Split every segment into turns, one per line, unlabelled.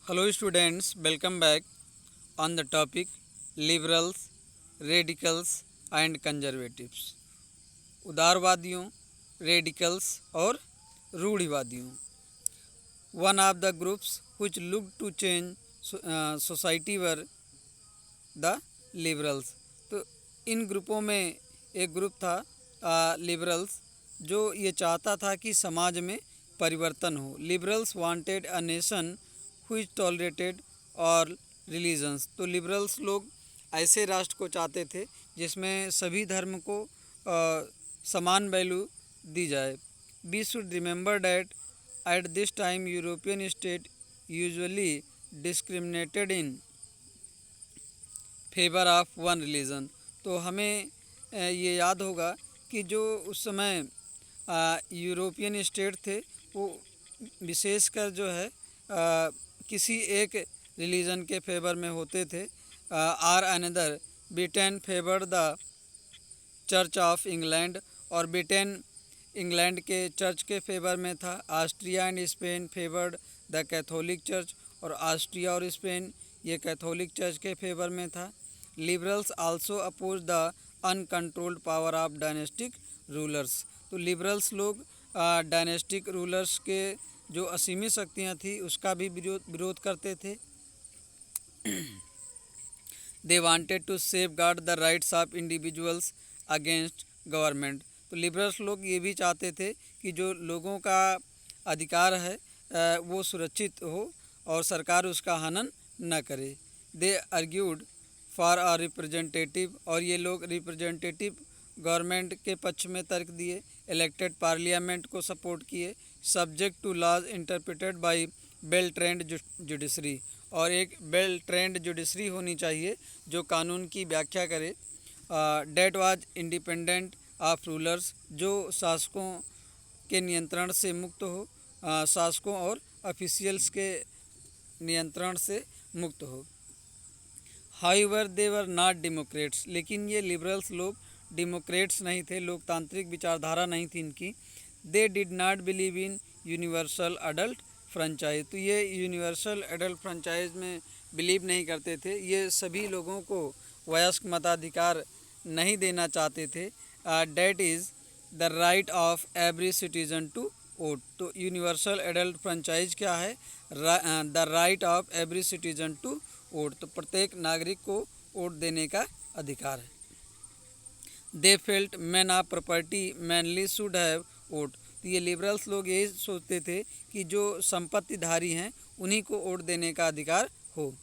Hello students, welcome back on the topic liberals, radicals and conservatives. उदारवादियों, radicals और रूढ़िवादियों. One of the groups which looked to change society were the liberals. तो इन ग्रुपों में एक group था liberals जो ये चाहता था कि समाज में परिवर्तन हो. Liberals wanted a nation which tolerated और रिलीजन्स. तो लिबरल्स लोग ऐसे राष्ट्र को चाहते थे जिसमें सभी धर्म को समान वैल्यू दी जाए. We should remember that at this time European state usually discriminated in favour of one religion. तो हमें ये याद होगा कि जो उस समय यूरोपियन स्टेट थे वो विशेषकर जो है किसी एक रिलीजन के फेवर में होते थे. Or another Britain favoured the Church of England, और ब्रिटेन इंग्लैंड के चर्च के फेवर में था. Austria and Spain favoured the Catholic Church, और ऑस्ट्रिया और स्पेन ये कैथोलिक चर्च के फेवर में था. Liberals also oppose the uncontrolled power of dynastic rulers. तो लिबरल्स लोग डायनेस्टिक रूलर्स के जो असीमित शक्तियाँ थी उसका भी विरोध करते थे. They wanted to safeguard the rights of individuals against government. तो लिबरल्स लोग ये भी चाहते थे कि जो लोगों का अधिकार है वो सुरक्षित हो और सरकार उसका हनन न करे. दे आर्ग्यूड फॉर अ रिप्रेजेंटेटिव, और ये लोग रिप्रेजेंटेटिव गवर्नमेंट के पक्ष में तर्क दिए. इलेक्टेड पार्लियामेंट को सपोर्ट किए. Subject to laws interpreted by well trained judiciary, और एक वेल ट्रेंड जुडिशरी होनी चाहिए जो कानून की व्याख्या करे. That was independent of rulers, जो शासकों के नियंत्रण से मुक्त हो, शासकों और ऑफिशियल्स के नियंत्रण से मुक्त हो. However they were not Democrats, लेकिन ये लिबरल्स लोग डेमोक्रेट्स नहीं थे, लोकतांत्रिक विचारधारा नहीं थी इनकी. They did not believe in universal adult franchise. तो ये यूनिवर्सल एडल्ट फ्रेंचाइज में बिलीव नहीं करते थे. ये सभी लोगों को वयस्क मताधिकार नहीं देना चाहते थे. That is the right of every citizen to vote. तो यूनिवर्सल एडल्ट फ्रेंचाइज क्या है? The right of every citizen to vote. तो प्रत्येक नागरिक को वोट देने का अधिकार है. They felt men of property mainly should have vote. तो ये लिबरल्स लोग यही सोचते थे कि जो संपत्तिधारी हैं उन्हीं को वोट देने का अधिकार हो.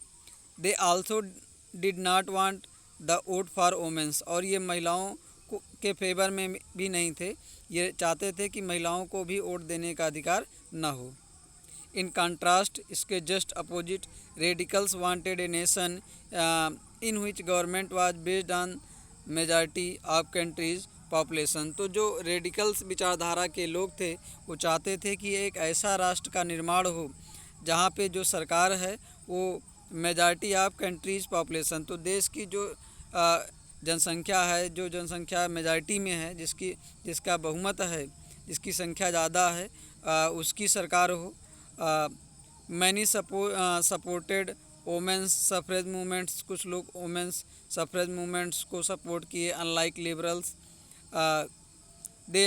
They also did not want the vote for womens, और ये महिलाओं को के फेवर में भी नहीं थे. ये चाहते थे कि महिलाओं को भी वोट देने का अधिकार न हो. इन कंट्रास्ट, इसके just opposite, radicals wanted a nation in which government was based on majority of countries population. तो जो रेडिकल्स विचारधारा के लोग थे वो चाहते थे कि एक ऐसा राष्ट्र का निर्माण हो जहाँ पे जो सरकार है वो मेजॉरिटी ऑफ कंट्रीज पॉपुलेशन, तो देश की जो जनसंख्या है, जो जनसंख्या मेजॉरिटी में है, जिसका बहुमत है, जिसकी संख्या ज़्यादा है, उसकी सरकार हो. Many supported womens suffrage movements. कुछ लोग वोमेंस सफरेज मूवमेंट्स को सपोर्ट किए. Unlike liberals they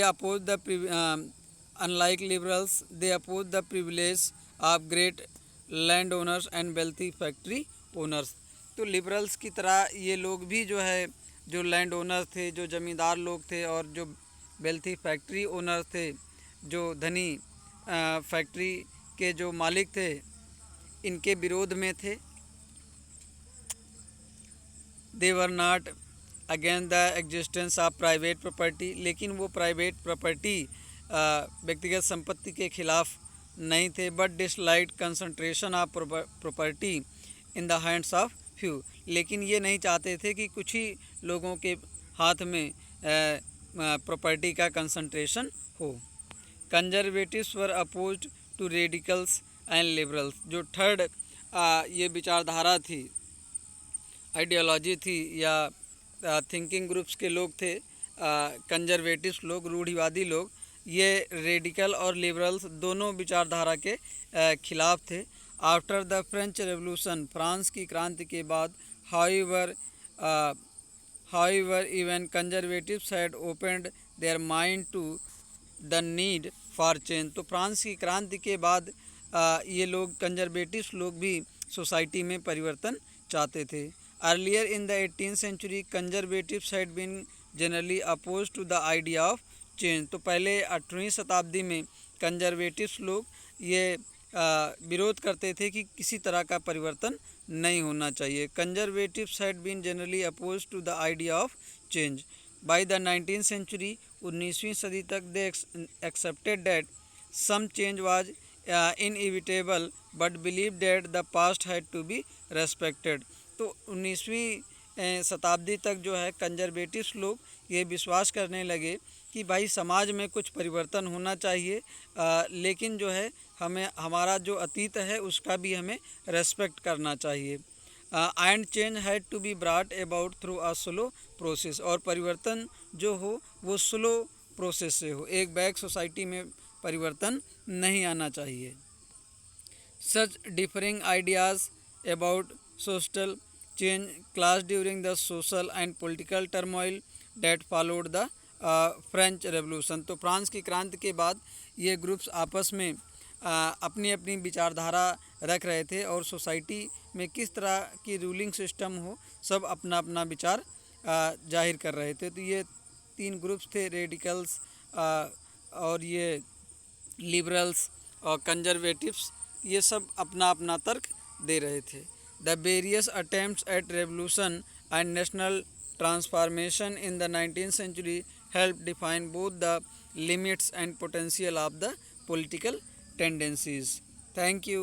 oppose the privilege of great land owners and wealthy factory owners. तो लिबरल्स की तरह ये लोग भी जो है, जो लैंड ओनर थे, जो ज़मींदार लोग थे, और जो वेल्थी फैक्ट्री ओनर थे, जो धनी फैक्ट्री के जो मालिक थे, इनके विरोध में थे. They were not against the existence of private property, लेकिन वो प्राइवेट प्रॉपर्टी व्यक्तिगत संपत्ति के खिलाफ नहीं थे. But disliked concentration of property in the hands of few, लेकिन ये नहीं चाहते थे कि कुछ ही लोगों के हाथ में प्रॉपर्टी का कंसंट्रेशन हो. Conservatives were opposed to radicals and liberals. जो थर्ड ये विचारधारा थी, आइडियोलॉजी थी, या थिंकिंग ग्रुप्स के लोग थे, कंजर्वेटिव्स लोग, रूढ़िवादी लोग, ये रेडिकल और लिबरल्स दोनों विचारधारा के खिलाफ थे. After the French revolution, France की क्रांति के बाद, however even conservatives had opened their mind to the need for change. तो फ्रांस की क्रांति के बाद ये लोग कंजर्वेटिव्स लोग भी सोसाइटी में परिवर्तन चाहते थे। Earlier in the 18th century conservatives had been generally oppose to the idea of change. तो पहले 18वीं शताब्दी में कंजर्वेटिव्स लोग ये विरोध करते थे कि किसी तरह का परिवर्तन नहीं होना चाहिए। Conservatives had been generally oppose to the idea of change. By the 19th century, 19वीं सदी तक they accepted that some change was inevitable but believe that the past had to be respected. तो 19वीं शताब्दी तक जो है कंजर्वेटिव्स लोग ये विश्वास करने लगे कि भाई समाज में कुछ परिवर्तन होना चाहिए, लेकिन जो है हमें हमारा जो अतीत है उसका भी हमें रेस्पेक्ट करना चाहिए। And change had to be brought about through a slow process, और परिवर्तन जो हो वो स्लो प्रोसेस से हो, एक बैग सोसाइटी में परिवर्तन नहीं आना चाहिए। Such differing ideas about social change clashed during the social and political turmoil that followed the French Revolution. तो फ्रांस की क्रांति के बाद ये ग्रुप्स आपस में अपनी अपनी विचारधारा रख रहे थे और सोसाइटी में किस तरह की रूलिंग सिस्टम हो, सब अपना अपना विचार जाहिर कर रहे थे। तो ये तीन ग्रुप्स थे, रेडिकल्स और ये लिबरल्स और कंजर्वेटिव्स, ये सब अपना अपना तर्क दे रहे थे। The various attempts at revolution and national transformation in the 19th century help define both the limits and potential of the political tendencies. Thank you.